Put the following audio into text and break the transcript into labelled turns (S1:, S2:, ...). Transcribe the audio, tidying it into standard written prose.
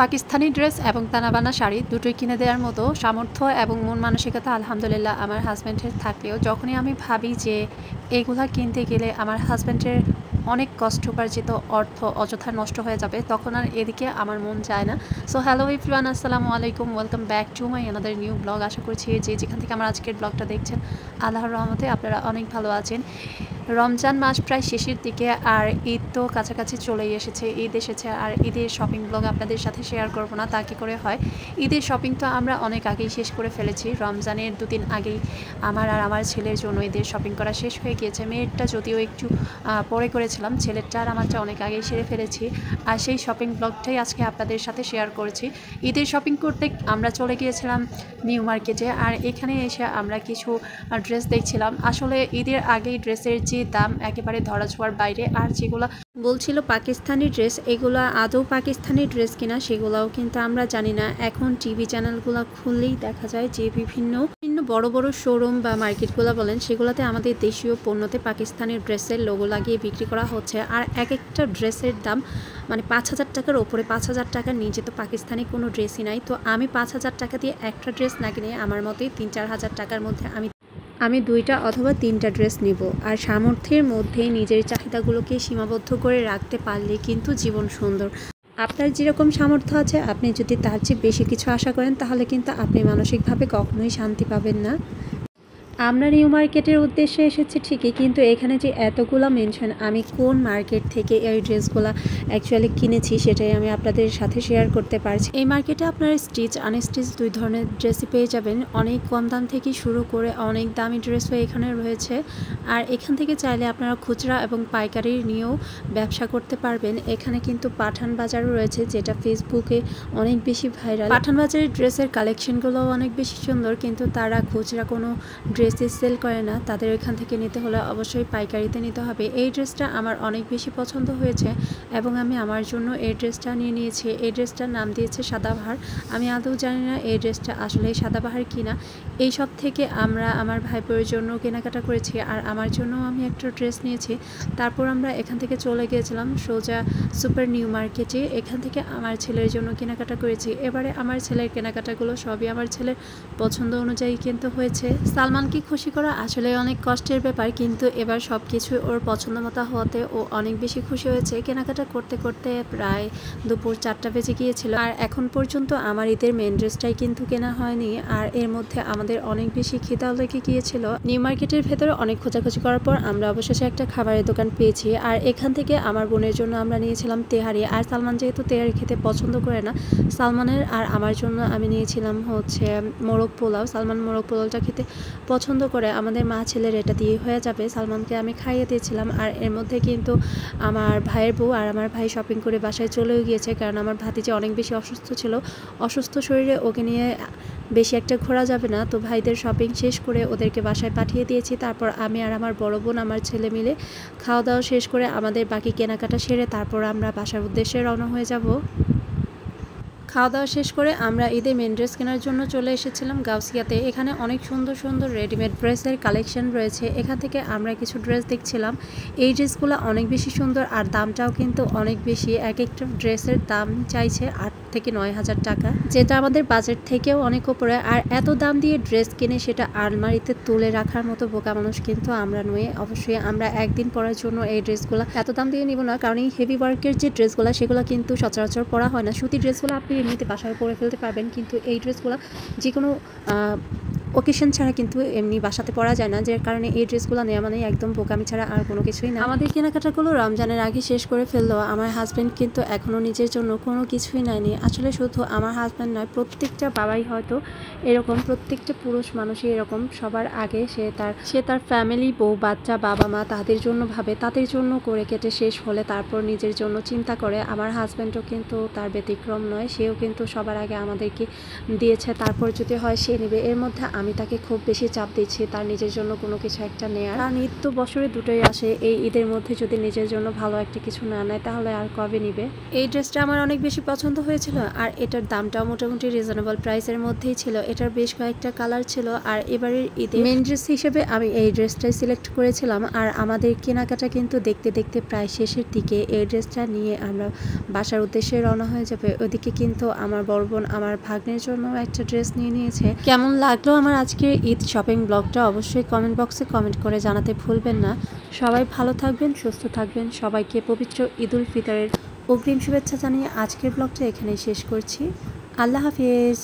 S1: Pakistani dress এবং তানাবানা শাড়ি দুটোই কিনে দেওয়ার মতো সামর্থ্য এবং মন মানসিকতা আলহামদুলিল্লাহ আমার হাজব্যান্ডের থাকলেও যখনই আমি ভাবি যে এগুলা কিনতে গেলে আমার হাজব্যান্ডের অনেক কষ্টোপার্জিত অর্থ অযথা নষ্ট হয়ে যাবে, তখন আর এদিকে আমার মন যায় না। সো হ্যালো এভরিওয়ান, আসসালামু আলাইকুম, welcome back to my another new blog. আশা করছি যে যেখান থেকে আমার আজকের ব্লগটা দেখছেন আল্লাহর রহমতে আপনারা অনেক ভালো আছেন। রমজান মাস প্রায় শেষের দিকে আর ঈদ তো কাছাকাছি চলেই এসেছে, ঈদ এসেছে আর ঈদের শপিং ব্লগ আপনাদের সাথে শেয়ার করব না তা কী করে হয়। ঈদের শপিং তো আমরা অনেক আগেই শেষ করে ফেলেছি, রমজানের দুদিন আগেই আমার আর আমার ছেলের জন্য ঈদের শপিং করা শেষ হয়ে গিয়েছে। মেয়েরটা যদিও একটু পরে করেছিলাম, ছেলেরটা আর আমারটা অনেক আগেই সেরে ফেলেছি। আর সেই শপিং ব্লগটাই আজকে আপনাদের সাথে শেয়ার করেছি। ঈদের শপিং করতে আমরা চলে গিয়েছিলাম নিউ মার্কেটে, আর এখানে এসে আমরা কিছু ড্রেস দেখছিলাম। আসলে ঈদের আগেই ড্রেসের যে দাম একেবারে ধরা ছোঁয়ার বাইরে, আর যেগুলো বলছিল পাকিস্তানি ড্রেস, এগুলো আদৌ পাকিস্তানি ড্রেস কিনা সেগুলোও কিন্তু আমরা জানি না। এখন টিভি চ্যানেলগুলো খুললেই দেখা যায় যে বিভিন্ন বড় বড় শোরুম বা মার্কেটগুলো বলেন সেগুলোতে আমাদের দেশীয় পণ্যতে পাকিস্তানি ড্রেসের লোগো লাগিয়ে বিক্রি করা হচ্ছে। আর এক একটা ড্রেসের দাম মানে 5,000 টাকার ওপরে, 5,000 টাকার নিচে তো পাকিস্তানি কোনো ড্রেসই নাই। তো আমি 5,000 টাকা দিয়ে একটা ড্রেস না কিনে আমার মতে 3-4 হাজার টাকার মধ্যে আমি 2টা অথবা 3টা ড্রেস নিব। আর সামর্থ্যের মধ্যে নিজের চাহিদাগুলোকে সীমাবদ্ধ করে রাখতে পারলে কিন্তু জীবন সুন্দর। আপনার যেরকম সামর্থ্য আছে, আপনি যদি তার চেয়ে বেশি কিছু আশা করেন তাহলে কিন্তু আপনি মানসিকভাবে কখনোই শান্তি পাবেন না। আমরা নিউ মার্কেটের উদ্দেশ্যে এসেছি ঠিকই, কিন্তু এখানে যে এতগুলো মেনশন, আমি কোন মার্কেট থেকে এই ড্রেসগুলো অ্যাকচুয়ালি কিনেছি সেটাই আমি আপনাদের সাথে শেয়ার করতে পারছি। এই মার্কেটে আপনারা স্টিচ আনস্টিচ 2 ধরনের ড্রেসই পেয়ে যাবেন। অনেক কম দাম থেকে শুরু করে অনেক দামি ড্রেসও এখানে রয়েছে। আর এখান থেকে চাইলে আপনারা খুচরা এবং পাইকারি নিয়েও ব্যবসা করতে পারবেন। এখানে কিন্তু পাঠান বাজারও রয়েছে, যেটা ফেসবুকে অনেক বেশি ভাইরাল। পাঠান বাজারের ড্রেসের কালেকশনগুলোও অনেক বেশি সুন্দর, কিন্তু তারা খুচরা কোনো ড্রেস সেল করে না। তাদের এখান থেকে নিতে হলে অবশ্যই পাইকারিতে নিতে হবে। এই ড্রেসটা আমার অনেক বেশি পছন্দ হয়েছে এবং আমি আমার জন্য এই ড্রেসটা নিয়ে নিয়েছি। এই ড্রেসটার নাম দিয়েছে সাদাবাহার। আমি আদৌ জানি না এই ড্রেসটা আসলে সাদাবাহার কিনা। এই সব থেকে আমরা আমার ভাইপোর জন্য কেনাকাটা করেছি, আর আমার জন্য আমি একটা ড্রেস নিয়েছি। তারপর আমরা এখান থেকে চলে গিয়েছিলাম সোজা সুপার নিউ মার্কেটে। এখান থেকে আমার ছেলের জন্য কেনাকাটা করেছি। এবারে আমার ছেলের কেনাকাটাগুলো সবই আমার ছেলের পছন্দ অনুযায়ী কিন্তু হয়েছে। সালমানকে খুশি করা আসলে অনেক কষ্টের ব্যাপার, কিন্তু এবার সব কিছু ওর পছন্দ মতো হওয়াতে ও অনেক বেশি খুশি হয়েছে। কেনাকাটা করতে করতে প্রায় দুপুর 4টা বেজে গিয়েছিল, আর এখন পর্যন্ত আমার ঈদের মেন ড্রেসটাই কিন্তু কেনা হয়নি। আর এর মধ্যে আমাদের অনেক বেশি খিদাও লেগে গিয়েছিল। নিউ মার্কেটের ভেতরে অনেক খোঁজাখুঁজি করার পর আমরা অবশেষে একটা খাবারের দোকান পেয়েছি, আর এখান থেকে আমার বোনের জন্য আমরা নিয়েছিলাম তেহারি। আর সালমান যেহেতু তেহারি খেতে পছন্দ করে না, সালমানের আর আমার জন্য আমি নিয়েছিলাম হচ্ছে মোরগ পোলাও। সালমান মোরগ পোলাওটা খেতে পছন্দ করে, আমাদের মা ছেলের এটা দিয়ে হয়ে যাবে। সালমানকে আমি খাইয়ে দিয়েছিলাম। আর এর মধ্যে কিন্তু আমার ভাইয়ের বউ আর আমার ভাই শপিং করে বাসায় চলেও গিয়েছে, কারণ আমার ভাতিজি অনেক বেশি অসুস্থ ছিল। অসুস্থ শরীরে ওকে নিয়ে বেশি একটা ঘোরা যাবে না। তো ভাইদের শপিং শেষ করে ওদেরকে বাসায় পাঠিয়ে দিয়েছি। তারপর আমি আর আমার বড় বোন আমার ছেলে মিলে খাওয়া দাওয়া শেষ করে আমাদের বাকি কেনাকাটা সেরে তারপর আমরা বাসার উদ্দেশ্যে রওনা হয়ে যাব। খাওয়া দাওয়া শেষ করে আমরা ঈদের মেন ড্রেস কেনার জন্য চলে এসেছিলাম গাউসিয়াতে। এখানে অনেক সুন্দর সুন্দর রেডিমেড ড্রেসের কালেকশন রয়েছে। এখান থেকে আমরা কিছু ড্রেস দেখছিলাম। এই ড্রেসগুলো অনেক বেশি সুন্দর আর দামটাও কিন্তু অনেক বেশি। এক একটা ড্রেসের দাম চাইছে 8 থেকে 9 হাজার টাকা, যেটা আমাদের বাজেট থেকেও অনেক উপরে। আর এত দাম দিয়ে ড্রেস কিনে সেটা আলমারিতে তুলে রাখার মতো বোকা মানুষ কিন্তু আমরা নই। অবশ্যই আমরা একদিন পরার জন্য এই ড্রেসগুলো এত দাম দিয়ে নিব না, কারণ এই হেভি ওয়ার্কের যে ড্রেসগুলো সেগুলো কিন্তু সচরাচর পরা হয় না। সুতির ড্রেসগুলো আপনি এমনিতে বাসায় পরে ফেলতে পারবেন, কিন্তু এই ড্রেসগুলো যে কোনো ওকেশন ছাড়া কিন্তু এমনি বাসাতে পরা যায় না, যে কারণে এই ড্রেসগুলো নেওয়া মানে একদম বোকামি ছাড়া আর কোনো কিছুই না। আমাদের কেনাকাটাগুলো রমজানের আগে শেষ করে ফেললো। আমার হাজব্যান্ড কিন্তু এখনও নিজের জন্য কোনো কিছুই নেয়নি। আসলে শুধু আমার হাজব্যান্ড নয়, প্রত্যেকটা বাবাই হয়তো এরকম, প্রত্যেকটা পুরুষ মানুষই এরকম। সবার আগে সে তার ফ্যামিলি, বউ বাচ্চা, বাবা মা তাদের জন্য ভাবে, তাদের জন্য করে কেটে শেষ হলে তারপর নিজের জন্য চিন্তা করে। আমার হাজব্যান্ডও কিন্তু তার ব্যতিক্রম নয়, সেও কিন্তু সবার আগে আমাদেরকে দিয়েছে, তারপর যদি হয় সে নেবে। এর মধ্যে আমি তাকে খুব বেশি চাপ দিচ্ছি তার নিজের জন্য কোনো কিছু একটা নেয়ার। কারণ ঈদ তো বছরে দুটোই আসে, এই ঈদের মধ্যে যদি নিজের জন্য ভালো একটা কিছু না নেয় তাহলে আর কবে নিবে। এই ড্রেসটা আমার অনেক বেশি পছন্দ হয়েছিল আর এটার দামটাও মোটামুটি রিজনেবল প্রাইসের মধ্যেই ছিল। এটার বেশ কয়েকটা কালার ছিল আর এবারের ঈদে মেন ড্রেস হিসেবে আমি এই ড্রেসটাই সিলেক্ট করেছিলাম। আর আমাদের কেনাকাটা কিন্তু দেখতে দেখতে প্রায় শেষের দিকে। এই ড্রেসটা নিয়ে আমরা বাসার উদ্দেশ্যে রওনা হয়ে যাবে। ওইদিকে কিন্তু আমার বড় বোন আমার ভাগ্নের জন্য একটা ড্রেস নিয়ে নিয়েছে। কেমন লাগলো আমার আজকের ঈদ শপিং ব্লগটা অবশ্যই কমেন্ট বক্সে কমেন্ট করে জানাতে ভুলবেন না। সবাই ভালো থাকবেন, সুস্থ থাকবেন। সবাইকে পবিত্র ঈদ উল ফিতরের অগ্রিম শুভেচ্ছা জানিয়ে আজকের ব্লগটা এখানেই শেষ করছি। আল্লাহ হাফিজ।